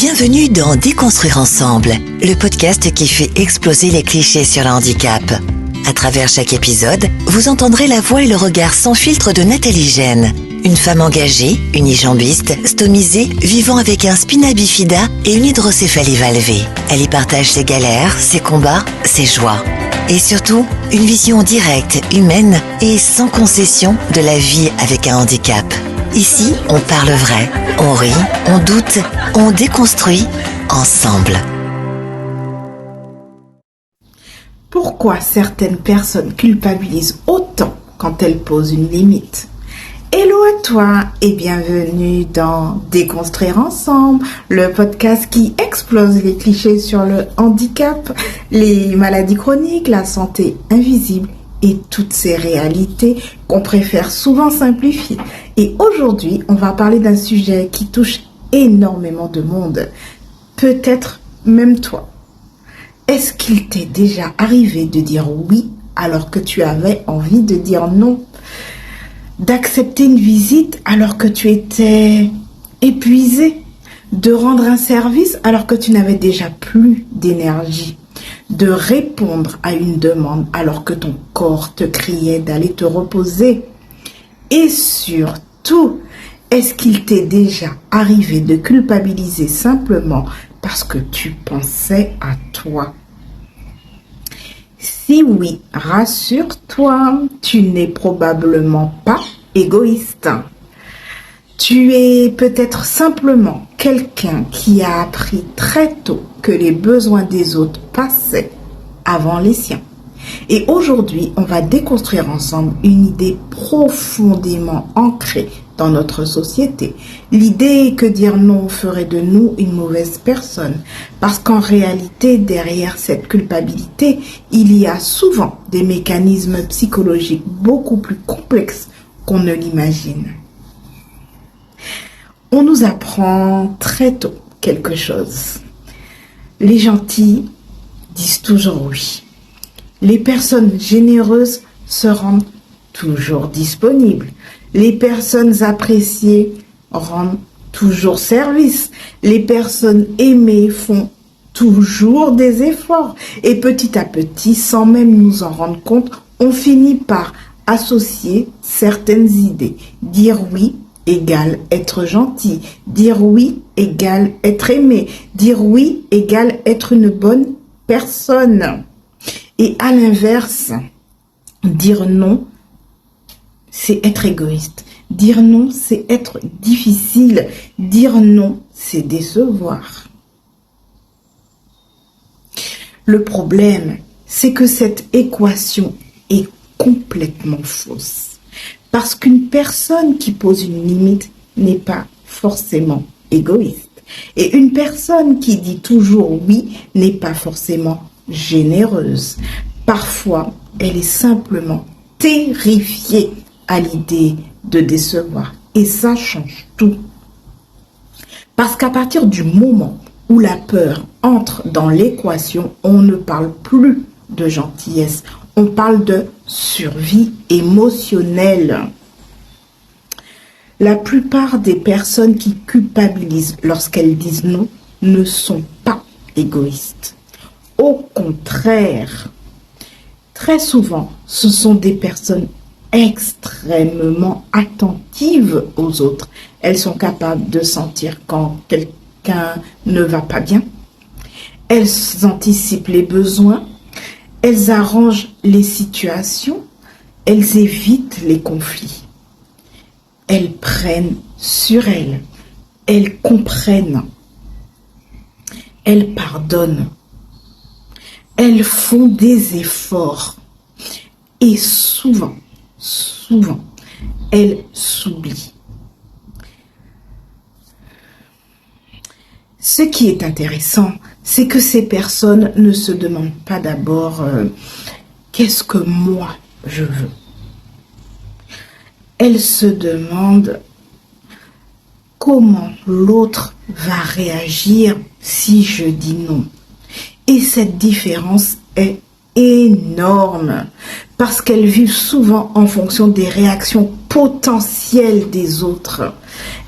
Bienvenue dans Déconstruire ensemble, le podcast qui fait exploser les clichés sur le handicap. À travers chaque épisode, vous entendrez la voix et le regard sans filtre de Nathalie Gène, une femme engagée, unijambiste, stomisée, vivant avec un spina bifida et une hydrocéphalie valvée. Elle y partage ses galères, ses combats, ses joies. Et surtout, une vision directe, humaine et sans concession de la vie avec un handicap. Ici, on parle vrai, on rit, on doute, on déconstruit ensemble. Pourquoi certaines personnes culpabilisent autant quand elles posent une limite ? Hello à toi et bienvenue dans Déconstruire ensemble, le podcast qui explose les clichés sur le handicap, les maladies chroniques, la santé invisible et toutes ces réalités qu'on préfère souvent simplifier. Et aujourd'hui, on va parler d'un sujet qui touche énormément de monde, peut-être même toi. Est-ce qu'il t'est déjà arrivé de dire oui alors que tu avais envie de dire non ? D'accepter une visite alors que tu étais épuisé, de rendre un service alors que tu n'avais déjà plus d'énergie, de répondre à une demande alors que ton corps te criait d'aller te reposer. Et surtout, est-ce qu'il t'est déjà arrivé de culpabiliser simplement parce que tu pensais à toi ? Si oui, rassure-toi, tu n'es probablement pas égoïste. Tu es peut-être simplement quelqu'un qui a appris très tôt que les besoins des autres passaient avant les siens. Et aujourd'hui, on va déconstruire ensemble une idée profondément ancrée dans notre société. L'idée que dire non ferait de nous une mauvaise personne. Parce qu'en réalité, derrière cette culpabilité, il y a souvent des mécanismes psychologiques beaucoup plus complexes qu'on ne l'imagine. On nous apprend très tôt quelque chose. Les gentils disent toujours oui. Les personnes généreuses se rendent toujours disponibles. Les personnes appréciées rendent toujours service. Les personnes aimées font toujours des efforts. Et petit à petit, sans même nous en rendre compte, on finit par associer certaines idées. Dire oui égale être gentil. Dire oui égale être aimé. Dire oui égale être une bonne personne. Et à l'inverse, dire non, c'est être égoïste. Dire non, c'est être difficile. Dire non, c'est décevoir. Le problème, c'est que cette équation est complètement fausse. Parce qu'une personne qui pose une limite n'est pas forcément égoïste. Et une personne qui dit toujours oui n'est pas forcément généreuse. Parfois, elle est simplement terrifiée à l'idée de décevoir. Et ça change tout. Parce qu'à partir du moment où la peur entre dans l'équation, on ne parle plus de gentillesse. On parle de survie émotionnelle. La plupart des personnes qui culpabilisent lorsqu'elles disent non ne sont pas égoïstes. Au contraire, très souvent, ce sont des personnes extrêmement attentives aux autres. Elles sont capables de sentir quand quelqu'un ne va pas bien. Elles anticipent les besoins. Elles arrangent les situations. Elles évitent les conflits. Elles prennent sur elles. Elles comprennent. Elles pardonnent. Elles font des efforts et souvent, elles s'oublient. Ce qui est intéressant, c'est que ces personnes ne se demandent pas d'abord qu'est-ce que moi je veux. Elles se demandent comment l'autre va réagir si je dis non. Et cette différence est énorme parce qu'elles vivent souvent en fonction des réactions potentielles des autres.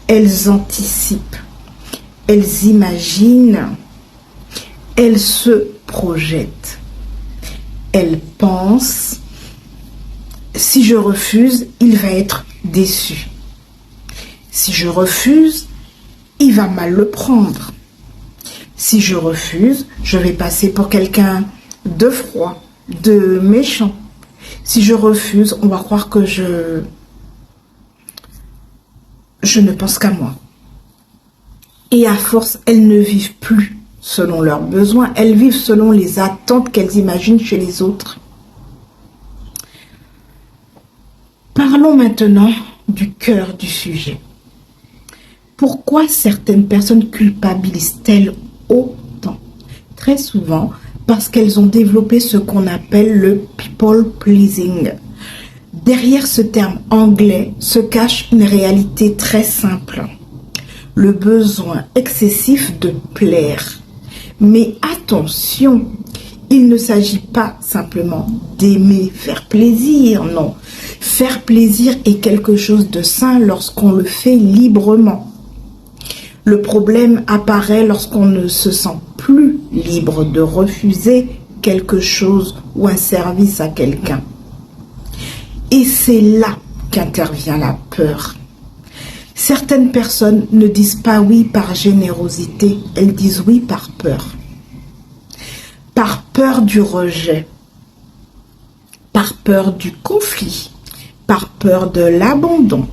Elles anticipent, elles imaginent, elles se projettent, elles pensent, si je refuse, il va être déçu. Si je refuse, il va mal le prendre. Si je refuse, je vais passer pour quelqu'un de froid, de méchant. Si je refuse, on va croire que je ne pense qu'à moi. Et à force, elles ne vivent plus selon leurs besoins, elles vivent selon les attentes qu'elles imaginent chez les autres. Parlons maintenant du cœur du sujet. Pourquoi certaines personnes culpabilisent-elles autant? Très souvent, parce qu'elles ont développé ce qu'on appelle le people pleasing. Derrière ce terme anglais se cache une réalité très simple. Le besoin excessif de plaire. Mais attention, il ne s'agit pas simplement d'aimer faire plaisir, non. Faire plaisir est quelque chose de sain lorsqu'on le fait librement. Le problème apparaît lorsqu'on ne se sent plus libre de refuser quelque chose ou un service à quelqu'un. Et c'est là qu'intervient la peur. Certaines personnes ne disent pas oui par générosité, elles disent oui par peur. Par peur du rejet, par peur du conflit, par peur de l'abandon,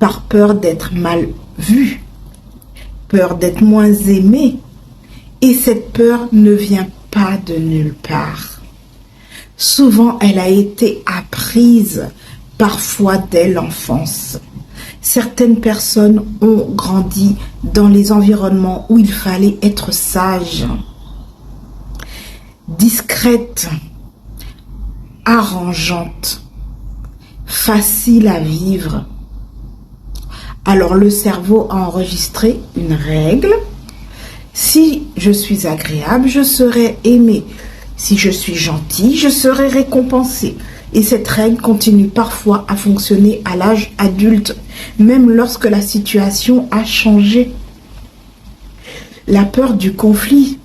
par peur d'être mal vu, peur d'être moins aimé. Et cette peur ne vient pas de nulle part. Souvent, elle a été apprise, parfois dès l'enfance. Certaines personnes ont grandi dans les environnements où il fallait être sage, discrète, arrangeante, facile à vivre. Alors le cerveau a enregistré une règle. Si je suis agréable, je serai aimé. Si je suis gentil, je serai récompensé. Et cette règle continue parfois à fonctionner à l'âge adulte, même lorsque la situation a changé. La peur du conflit,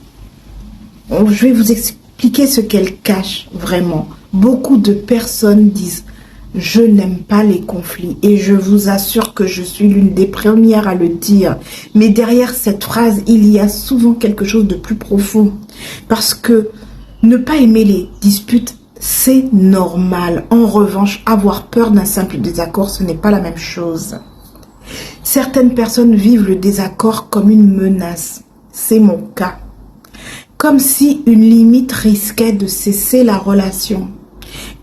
je vais vous expliquer ce qu'elle cache vraiment. Beaucoup de personnes disent « Je n'aime pas les conflits » et je vous assure que je suis l'une des premières à le dire. Mais derrière cette phrase, il y a souvent quelque chose de plus profond. Parce que ne pas aimer les disputes, c'est normal. En revanche, avoir peur d'un simple désaccord, ce n'est pas la même chose. Certaines personnes vivent le désaccord comme une menace. C'est mon cas. Comme si une limite risquait de cesser la relation.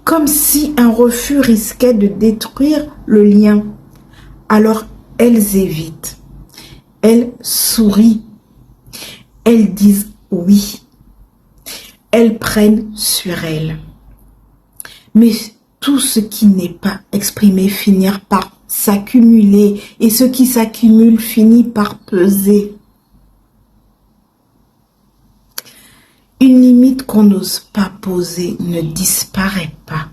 Comme si un refus risquait de détruire le lien. Alors, elles évitent. Elles sourient. Elles disent oui. Elles prennent sur elles. Mais tout ce qui n'est pas exprimé finit par s'accumuler. Et ce qui s'accumule finit par peser. Une limite qu'on n'ose pas poser ne disparaît pas.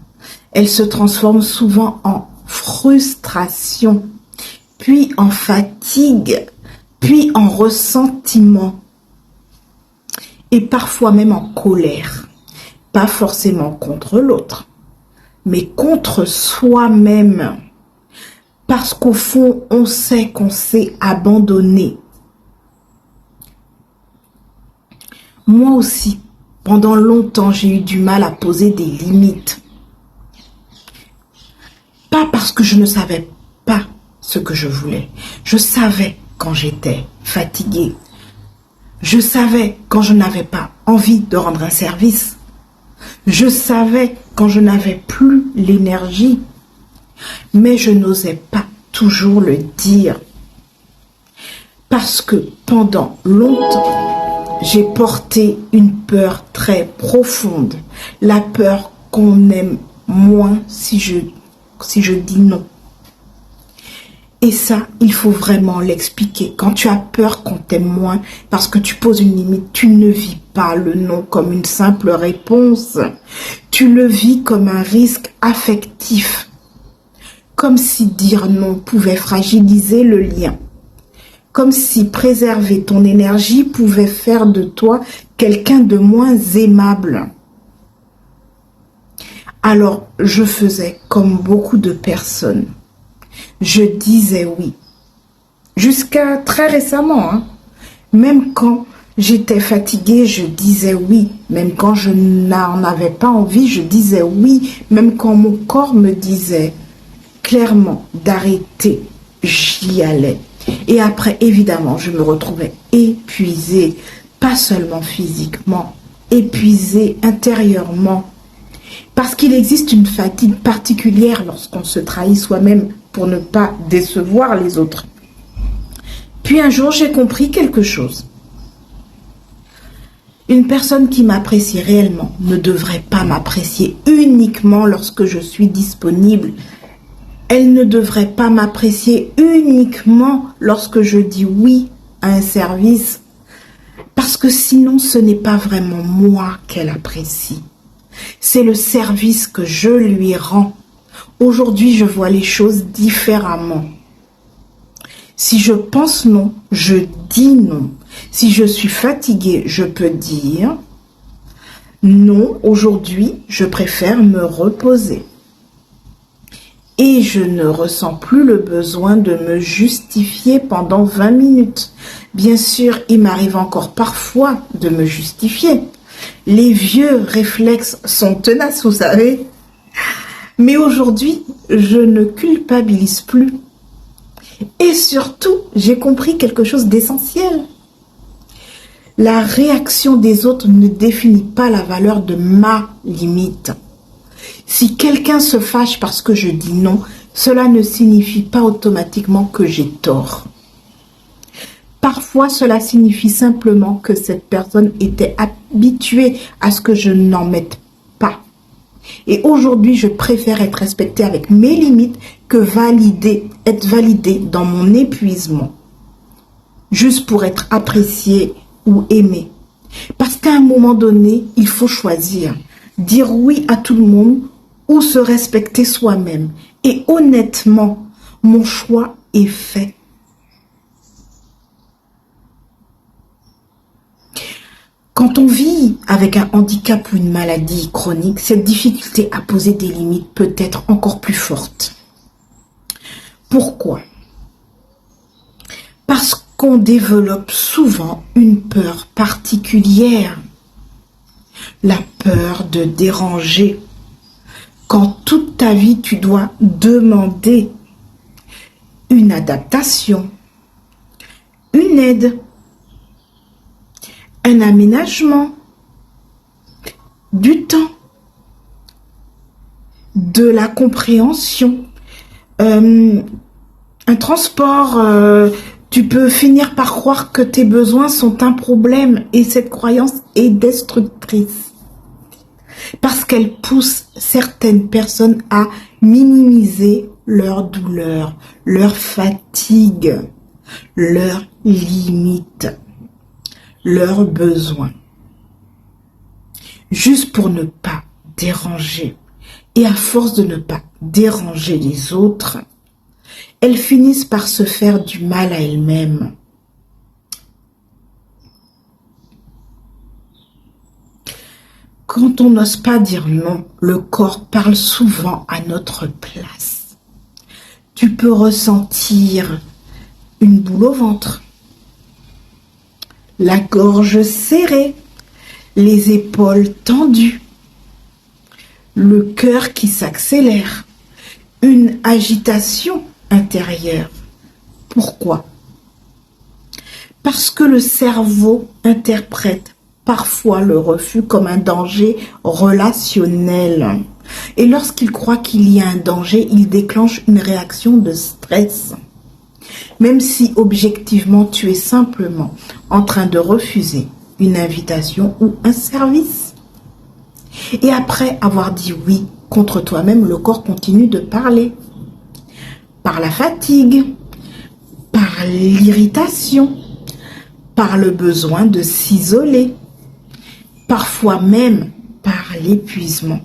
Elle se transforme souvent en frustration, puis en fatigue, puis en ressentiment, et parfois même en colère. Pas forcément contre l'autre, mais contre soi-même. Parce qu'au fond, on sait qu'on s'est abandonné. Moi aussi, pendant longtemps, j'ai eu du mal à poser des limites. Pas parce que je ne savais pas ce que je voulais. Je savais quand j'étais fatiguée. Je savais quand je n'avais pas envie de rendre un service. Je savais quand je n'avais plus l'énergie. Mais je n'osais pas toujours le dire. Parce que pendant longtemps, j'ai porté une peur très profonde. La peur qu'on aime moins si je dis non. Et ça, il faut vraiment l'expliquer. Quand tu as peur qu'on t'aime moins parce que tu poses une limite, tu ne vis pas le non comme une simple réponse. Tu le vis comme un risque affectif. Comme si dire non pouvait fragiliser le lien. comme si préserver ton énergie pouvait faire de toi quelqu'un de moins aimable. Alors, je faisais comme beaucoup de personnes. Je disais oui. Jusqu'à très récemment, hein. Même quand j'étais fatiguée, je disais oui. Même quand je n'en avais pas envie, je disais oui. Même quand mon corps me disait clairement d'arrêter, j'y allais. Et après, évidemment, je me retrouvais épuisée, pas seulement physiquement, épuisée intérieurement. Parce qu'il existe une fatigue particulière lorsqu'on se trahit soi-même pour ne pas décevoir les autres. Puis un jour, j'ai compris quelque chose. Une personne qui m'apprécie réellement ne devrait pas m'apprécier uniquement lorsque je suis disponible. Elle ne devrait pas m'apprécier uniquement lorsque je dis oui à un service. Parce que sinon, ce n'est pas vraiment moi qu'elle apprécie. C'est le service que je lui rends. Aujourd'hui, je vois les choses différemment. Si je pense non, je dis non. Si je suis fatiguée, je peux dire non, aujourd'hui, je préfère me reposer. Et je ne ressens plus le besoin de me justifier pendant 20 minutes. Bien sûr, il m'arrive encore parfois de me justifier. Les vieux réflexes sont tenaces, vous savez. Mais aujourd'hui, je ne culpabilise plus. Et surtout, j'ai compris quelque chose d'essentiel. La réaction des autres ne définit pas la valeur de ma limite. Si quelqu'un se fâche parce que je dis non, cela ne signifie pas automatiquement que j'ai tort. Parfois, cela signifie simplement que cette personne était habituée à ce que je n'en mette pas. Et aujourd'hui, je préfère être respectée avec mes limites que être validée dans mon épuisement. Juste pour être appréciée ou aimée. Parce qu'à un moment donné, il faut choisir. Dire oui à tout le monde ou se respecter soi-même. Et honnêtement, mon choix est fait. Quand on vit avec un handicap ou une maladie chronique, cette difficulté à poser des limites peut être encore plus forte. Pourquoi? Parce qu'on développe souvent une peur particulière. La peur de déranger. Quand toute ta vie, tu dois demander une adaptation, une aide, un aménagement, du temps, de la compréhension, un transport. Tu peux finir par croire que tes besoins sont un problème et cette croyance est destructrice. Parce qu'elle pousse certaines personnes à minimiser leur douleur, leur fatigue, leurs limites, leurs besoins. Juste pour ne pas déranger. Et à force de ne pas déranger les autres, elles finissent par se faire du mal à elles-mêmes. Quand on n'ose pas dire non, le corps parle souvent à notre place. Tu peux ressentir une boule au ventre, la gorge serrée, les épaules tendues, le cœur qui s'accélère, une agitation intérieure. Pourquoi? Parce que le cerveau interprète parfois le refus comme un danger relationnel. Et lorsqu'il croit qu'il y a un danger, il déclenche une réaction de stress. Même si objectivement tu es simplement en train de refuser une invitation ou un service. Et après avoir dit oui contre toi-même, le corps continue de parler. Par la fatigue, par l'irritation, par le besoin de s'isoler, parfois même par l'épuisement.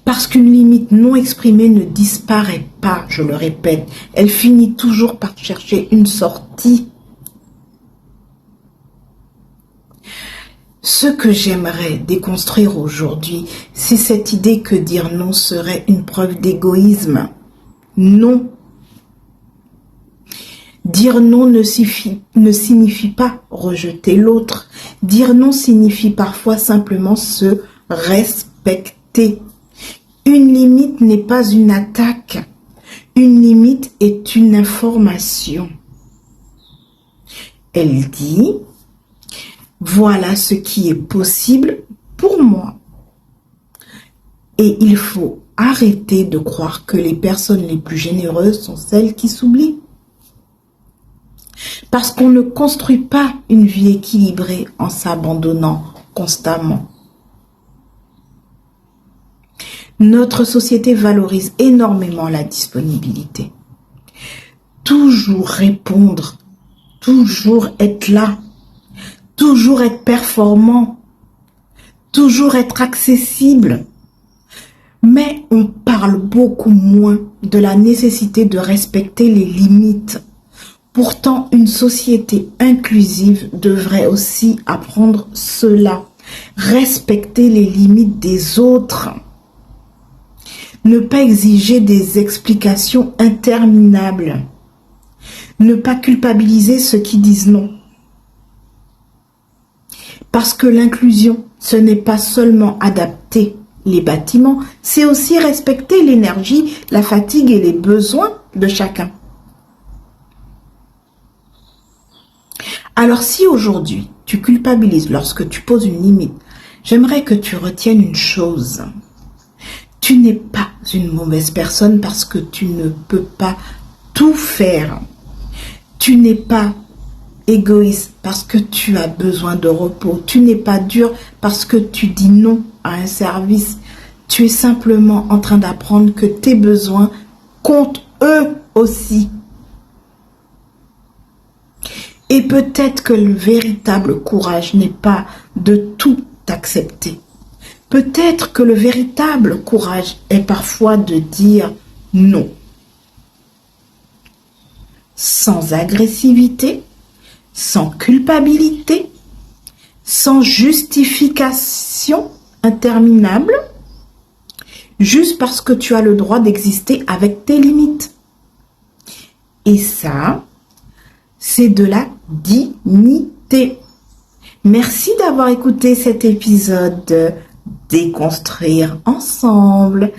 Parce qu'une limite non exprimée ne disparaît pas, je le répète, elle finit toujours par chercher une sortie. Ce que j'aimerais déconstruire aujourd'hui, c'est cette idée que dire non serait une preuve d'égoïsme. Non. Dire non ne signifie pas rejeter l'autre. Dire non signifie parfois simplement se respecter. Une limite n'est pas une attaque. Une limite est une information. Elle dit, voilà ce qui est possible pour moi. Et il faut arrêter de croire que les personnes les plus généreuses sont celles qui s'oublient. Parce qu'on ne construit pas une vie équilibrée en s'abandonnant constamment. Notre société valorise énormément la disponibilité. Toujours répondre, toujours être là, toujours être performant, toujours être accessible. Mais on parle beaucoup moins de la nécessité de respecter les limites. Pourtant, une société inclusive devrait aussi apprendre cela. Respecter les limites des autres. Ne pas exiger des explications interminables. Ne pas culpabiliser ceux qui disent non. Parce que l'inclusion, ce n'est pas seulement adapter les bâtiments, c'est aussi respecter l'énergie, la fatigue et les besoins de chacun. Alors si aujourd'hui, tu culpabilises lorsque tu poses une limite, j'aimerais que tu retiennes une chose. Tu n'es pas une mauvaise personne parce que tu ne peux pas tout faire. Tu n'es pas égoïste parce que tu as besoin de repos. Tu n'es pas dur parce que tu dis non à un service. Tu es simplement en train d'apprendre que tes besoins comptent eux aussi. Et peut-être que le véritable courage n'est pas de tout accepter. Peut-être que le véritable courage est parfois de dire non. Sans agressivité, sans culpabilité, sans justification interminable, juste parce que tu as le droit d'exister avec tes limites. Et ça, c'est de la dignité. Merci d'avoir écouté cet épisode de Déconstruire ensemble.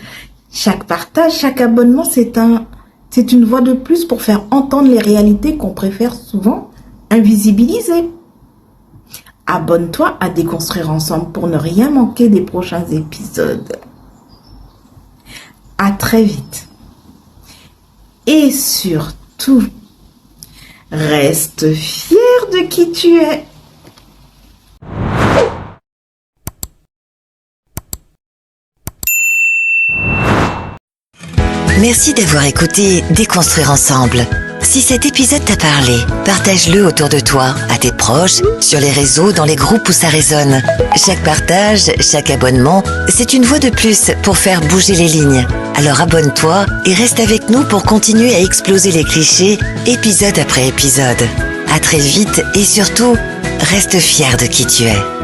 Chaque partage, chaque abonnement, c'est une voix de plus pour faire entendre les réalités qu'on préfère souvent invisibiliser. Abonne-toi à Déconstruire ensemble pour ne rien manquer des prochains épisodes. À très vite. Et surtout, reste fier de qui tu es. Merci d'avoir écouté Déconstruire ensemble. Si cet épisode t'a parlé, partage-le autour de toi, à tes proches, sur les réseaux, dans les groupes où ça résonne. Chaque partage, chaque abonnement, c'est une voix de plus pour faire bouger les lignes. Alors abonne-toi et reste avec nous pour continuer à exploser les clichés, épisode après épisode. À très vite et surtout, reste fier de qui tu es.